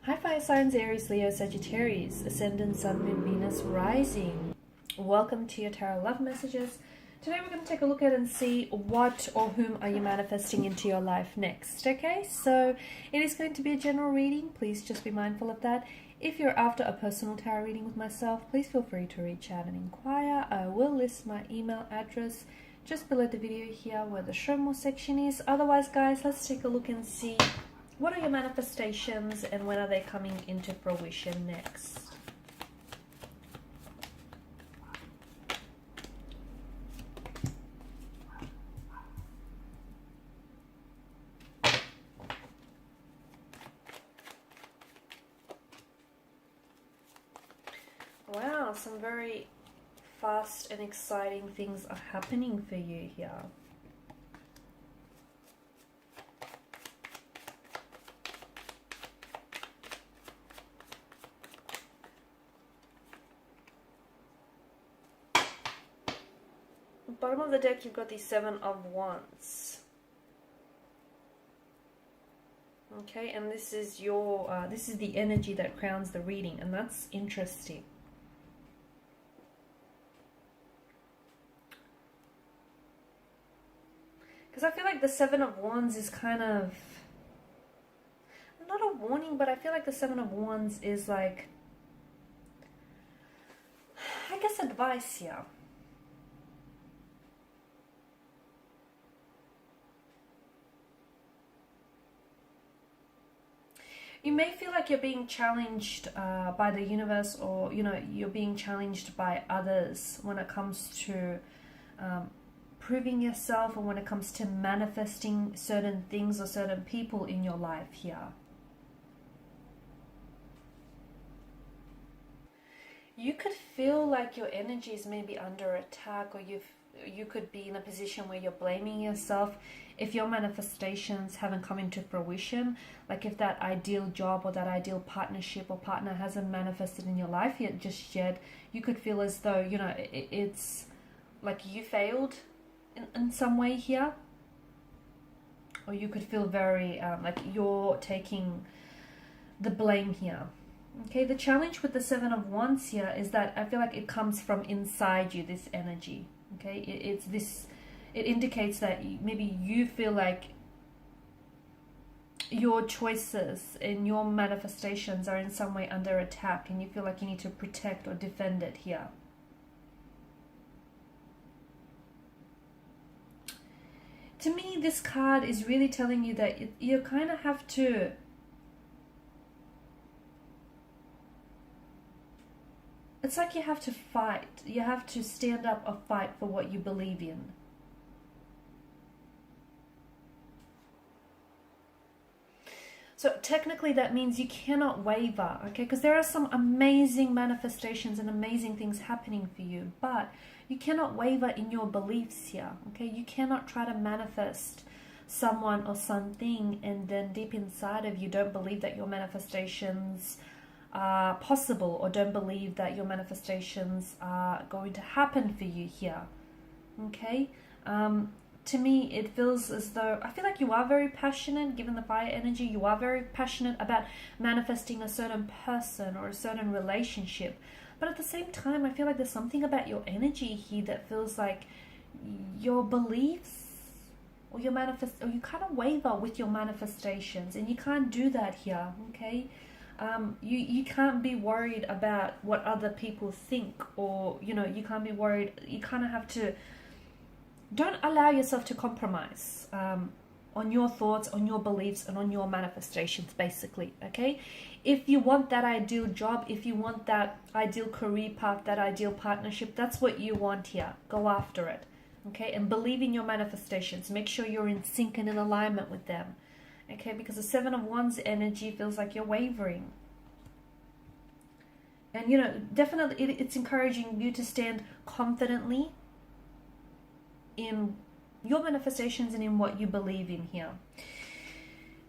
Hi fire signs, Aries, Leo, Sagittarius, Ascendant, Sun, Moon, Venus, Rising. Welcome to your tarot love messages. Today we're going to take a look at and see what or whom are you manifesting into your life next. Okay, so it is going to be a general reading. Please just be mindful of that. If you're after a personal tarot reading with myself, please feel free to reach out and inquire. I will list my email address just below the video here where the show more section is. Otherwise, guys, let's take a look and see what are your manifestations and when are they coming into fruition next. Wow, some very fast and exciting things are happening for you here. Bottom of the deck, you've got the Seven of Wands. Okay, and this is your this is the energy that crowns the reading, and that's interesting. Because I feel like the Seven of Wands is kind of not a warning, but I feel like the Seven of Wands is like, I guess, advice here. You may feel like you're being challenged by the universe, or you're being challenged by others when it comes to proving yourself, or when it comes to manifesting certain things or certain people in your life here. You could feel like your energy is maybe under attack, or you could be in a position where you're blaming yourself if your manifestations haven't come into fruition. Like if that ideal job or that ideal partnership or partner hasn't manifested in your life yet, you could feel as though, it's like you failed in some way here. Or you could feel very like you're taking the blame here. Okay, the challenge with the Seven of Wands here is that I feel like it comes from inside you, this energy. Okay, it indicates that maybe you feel like your choices and your manifestations are in some way under attack, and you feel like you need to protect or defend it here. To me, this card is really telling you that you kind of have to it's like you have to fight. You have to stand up or fight for what you believe in. So technically that means you cannot waver, okay? Because there are some amazing manifestations and amazing things happening for you, but you cannot waver in your beliefs here, okay? You cannot try to manifest someone or something and then deep inside of you don't believe that your manifestations are possible, or don't believe that your manifestations are going to happen for you here. Okay, to me it feels as though I feel like you are very passionate. Given the fire energy, you are very passionate about manifesting a certain person or a certain relationship, but at the same time I feel like there's something about your energy here that feels like your beliefs or you kind of waver with your manifestations, and you can't do that here. Okay, you can't be worried about what other people think, or you can't be worried. You kind of have to, don't allow yourself to compromise on your thoughts, on your beliefs, and on your manifestations, basically. Okay, if you want that ideal job, if you want that ideal career path, that ideal partnership, that's what you want here, go after it. Okay, and believe in your manifestations. Make sure you're in sync and in alignment with them. Okay, because the Seven of Wands energy feels like you're wavering. And, definitely it's encouraging you to stand confidently in your manifestations and in what you believe in here.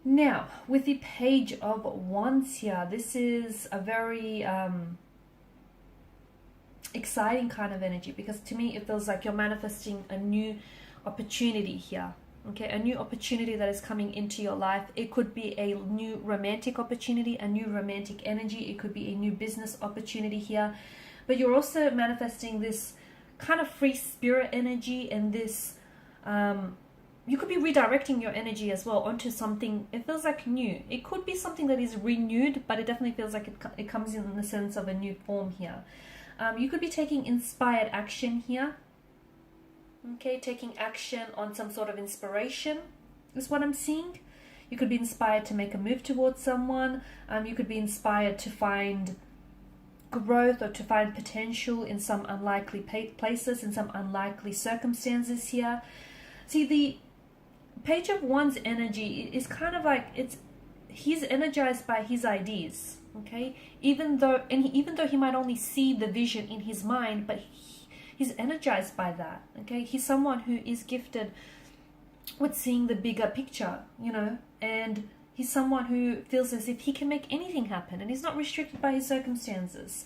Now, with the Page of Wands here, this is a very exciting kind of energy, because to me it feels like you're manifesting a new opportunity here. Okay, a new opportunity that is coming into your life. It could be a new romantic opportunity, a new romantic energy. It could be a new business opportunity here. But you're also manifesting this kind of free spirit energy, and this, you could be redirecting your energy as well onto something, it feels like new. It could be something that is renewed, but it definitely feels like it comes in the sense of a new form here. You could be taking inspired action here. Okay, taking action on some sort of inspiration is what I'm seeing. You could be inspired to make a move towards someone. You could be inspired to find growth or to find potential in some unlikely places, in some unlikely circumstances here. See, the Page of Wands energy is kind of like, he's energized by his ideas. Okay, even though he might only see the vision in his mind, but he's energized by that. Okay, he's someone who is gifted with seeing the bigger picture, you know, and he's someone who feels as if he can make anything happen, and he's not restricted by his circumstances.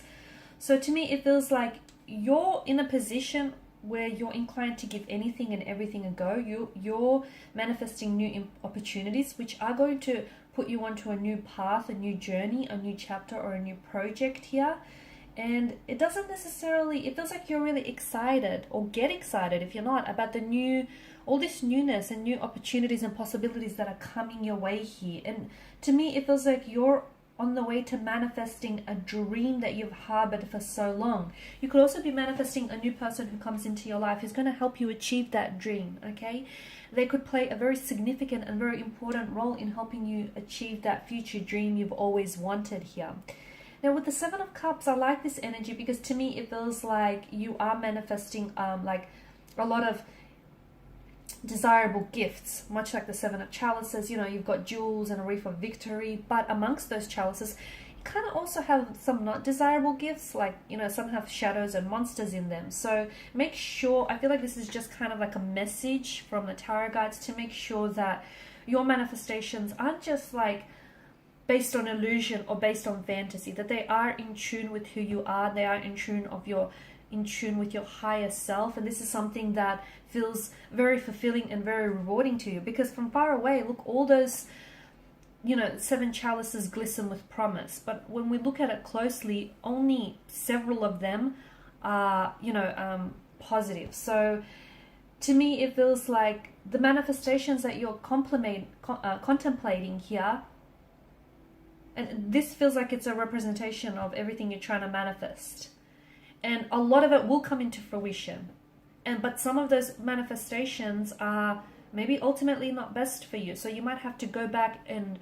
So to me, it feels like you're in a position where you're inclined to give anything and everything a go. You're manifesting new opportunities, which are going to put you onto a new path, a new journey, a new chapter, or a new project here. And it doesn't necessarily, it feels like you're really excited, or get excited if you're not, about the new, all this newness and new opportunities and possibilities that are coming your way here. And to me, it feels like you're on the way to manifesting a dream that you've harbored for so long. You could also be manifesting a new person who comes into your life who's going to help you achieve that dream, okay? They could play a very significant and very important role in helping you achieve that future dream you've always wanted here. Now, with the Seven of Cups, I like this energy because to me, it feels like you are manifesting like a lot of desirable gifts, much like the Seven of Chalices. You know, you've got jewels and a wreath of victory, but amongst those chalices, you kind of also have some not desirable gifts, like, you know, some have shadows and monsters in them. So make sure, I feel like this is just kind of like a message from the tarot guides to make sure that your manifestations aren't just like based on illusion or based on fantasy, that they are in tune with who you are, they are in tune with your higher self. And this is something that feels very fulfilling and very rewarding to you, because from far away, look, all those, you know, seven chalices glisten with promise, but when we look at it closely, only several of them are, you know, positive. So to me, it feels like the manifestations that you're contemplating here, and this feels like it's a representation of everything you're trying to manifest. And a lot of it will come into fruition. But some of those manifestations are maybe ultimately not best for you. So you might have to go back and,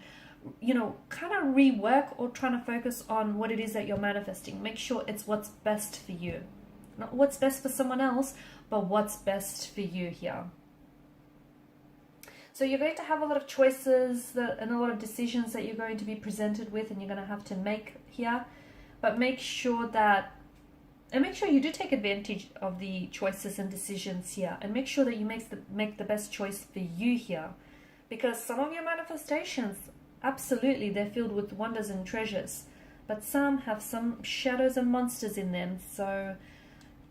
you know, kind of rework or trying to focus on what it is that you're manifesting. Make sure it's what's best for you. Not what's best for someone else, but what's best for you here. So you're going to have a lot of choices and a lot of decisions that you're going to be presented with, and you're going to have to make here. But make sure you do take advantage of the choices and decisions here, and make sure that you make the best choice for you here, because some of your manifestations, absolutely, they're filled with wonders and treasures, but some have some shadows and monsters in them. So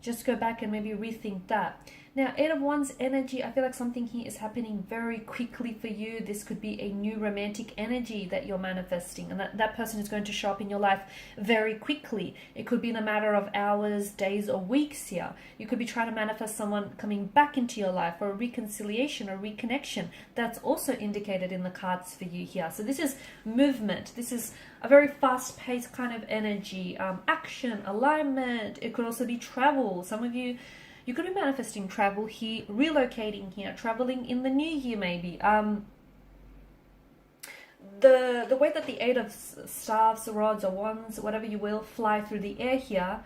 just go back and maybe rethink that. Now, Eight of Wands energy, I feel like something here is happening very quickly for you. This could be a new romantic energy that you're manifesting, and that person is going to show up in your life very quickly. It could be in a matter of hours, days, or weeks here. You could be trying to manifest someone coming back into your life, or a reconciliation or reconnection. That's also indicated in the cards for you here. So this is movement. This is a very fast-paced kind of energy, action, alignment. It could also be travel. Some of you could be manifesting travel here, relocating here, traveling in the new year maybe. The way that the Eight of Staves, Rods, or Wands, whatever you will, fly through the air here,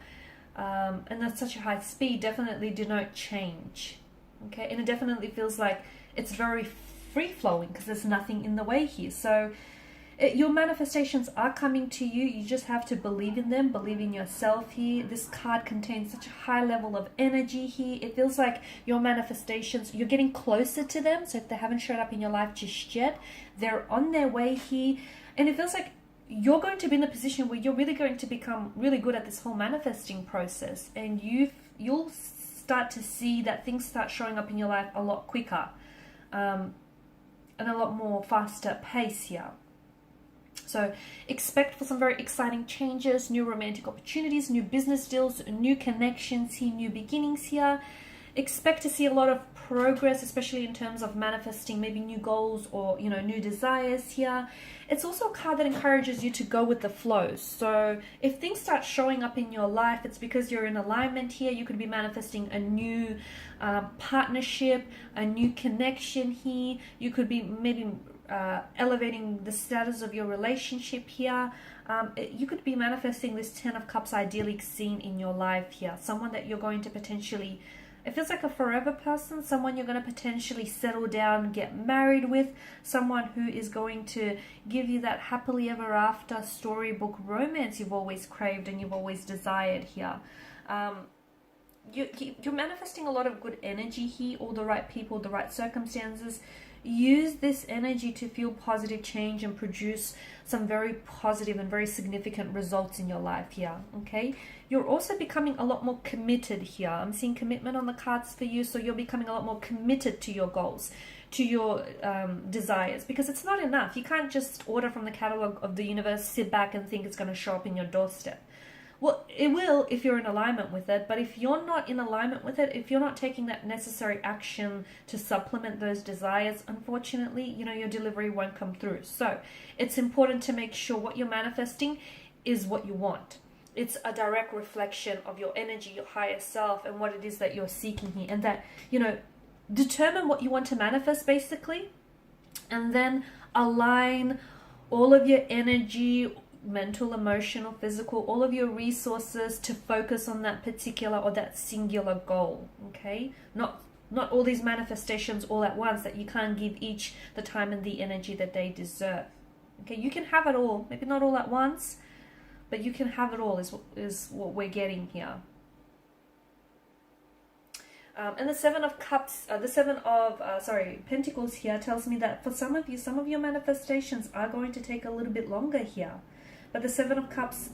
and that's such a high speed, definitely denote change. Okay, and it definitely feels like it's very free-flowing because there's nothing in the way here. So your manifestations are coming to you. You just have to believe in them, believe in yourself here. This card contains such a high level of energy here. It feels like your manifestations, you're getting closer to them. So if they haven't showed up in your life just yet, they're on their way here. And it feels like you're going to be in a position where you're really going to become really good at this whole manifesting process. And you'll start to see that things start showing up in your life a lot quicker. and a lot more faster pace here. So expect for some very exciting changes, new romantic opportunities, new business deals, new connections here, new beginnings here. Expect to see a lot of progress, especially in terms of manifesting maybe new goals or, you know, new desires here. It's also a card that encourages you to go with the flow. So if things start showing up in your life, it's because you're in alignment here. You could be manifesting a new partnership, a new connection here. You could be maybe elevating the status of your relationship here. You could be manifesting this 10 of Cups ideally seen in your life here. Someone that you're going to potentially, it feels like a forever person, someone you're going to potentially settle down, get married with, someone who is going to give you that happily ever after storybook romance you've always craved and you've always desired here. You're manifesting a lot of good energy here, all the right people, the right circumstances. Use this energy to feel positive change and produce some very positive and very significant results in your life here, okay? You're also becoming a lot more committed here. I'm seeing commitment on the cards for you, so you're becoming a lot more committed to your goals, to your desires, because it's not enough. You can't just order from the catalog of the universe, sit back and think it's going to show up in your doorstep. Well, it will if you're in alignment with it, but if you're not in alignment with it, if you're not taking that necessary action to supplement those desires, unfortunately, you know, your delivery won't come through. So it's important to make sure what you're manifesting is what you want. It's a direct reflection of your energy, your higher self, and what it is that you're seeking here. And that, you know, determine what you want to manifest basically, and then align all of your energy, mental, emotional, physical, all of your resources to focus on that particular or that singular goal, okay? Not all these manifestations all at once that you can't give each the time and the energy that they deserve, okay? You can have it all, maybe not all at once, but you can have it all is what we're getting here. And the Seven of Cups, Pentacles here tells me that for some of you, some of your manifestations are going to take a little bit longer here. But the Seven of Cups,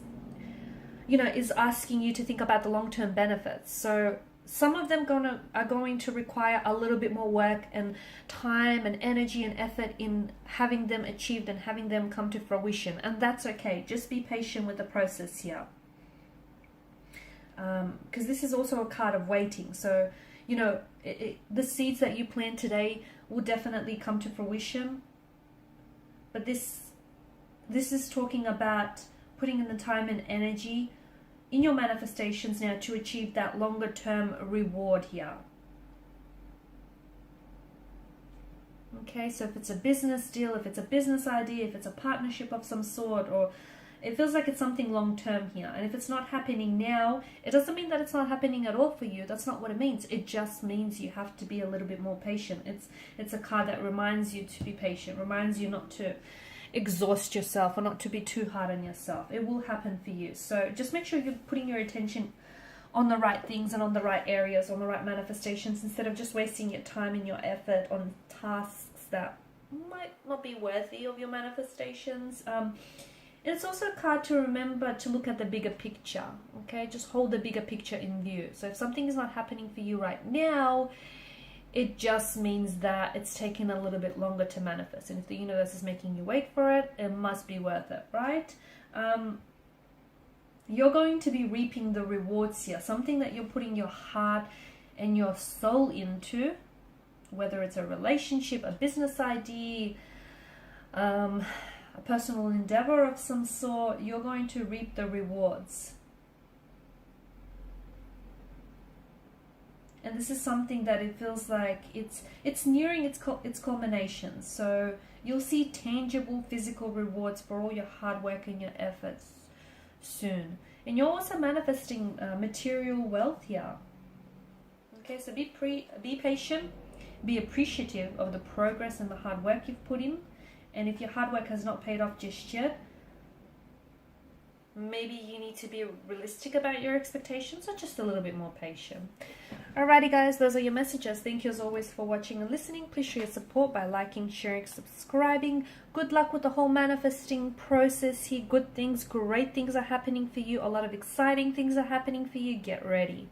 you know, is asking you to think about the long-term benefits. So some of them are going to require a little bit more work and time and energy and effort in having them achieved and having them come to fruition. And that's okay. Just be patient with the process here. Because this is also a card of waiting. So, you know, the seeds that you plant today will definitely come to fruition. But this is talking about putting in the time and energy in your manifestations now to achieve that longer term reward here. Okay, so if it's a business deal, if it's a business idea, if it's a partnership of some sort, or it feels like it's something long term here. And if it's not happening now, it doesn't mean that it's not happening at all for you. That's not what it means. It just means you have to be a little bit more patient. It's a card that reminds you to be patient, reminds you not to exhaust yourself or not to be too hard on yourself. It will happen for you. So just make sure you're putting your attention on the right things and on the right areas, on the right manifestations, instead of just wasting your time and your effort on tasks that might not be worthy of your manifestations. And it's also a card to remember to look at the bigger picture, okay? Just hold the bigger picture in view. So if something is not happening for you right now, it just means that it's taking a little bit longer to manifest. And if the universe is making you wait for it, it must be worth it, right? You're going to be reaping the rewards here. Something that you're putting your heart and your soul into, whether it's a relationship, a business idea, a personal endeavor of some sort, you're going to reap the rewards. And this is something that it feels like it's nearing its culmination. So you'll see tangible physical rewards for all your hard work and your efforts soon. And you're also manifesting material wealth here. Okay, so be patient, be appreciative of the progress and the hard work you've put in. And if your hard work has not paid off just yet, maybe you need to be realistic about your expectations or just a little bit more patient. Alrighty guys, those are your messages. Thank you as always for watching and listening. Please show your support by liking, sharing, subscribing. Good luck with the whole manifesting process here. Good things, great things are happening for you. A lot of exciting things are happening for you. Get ready.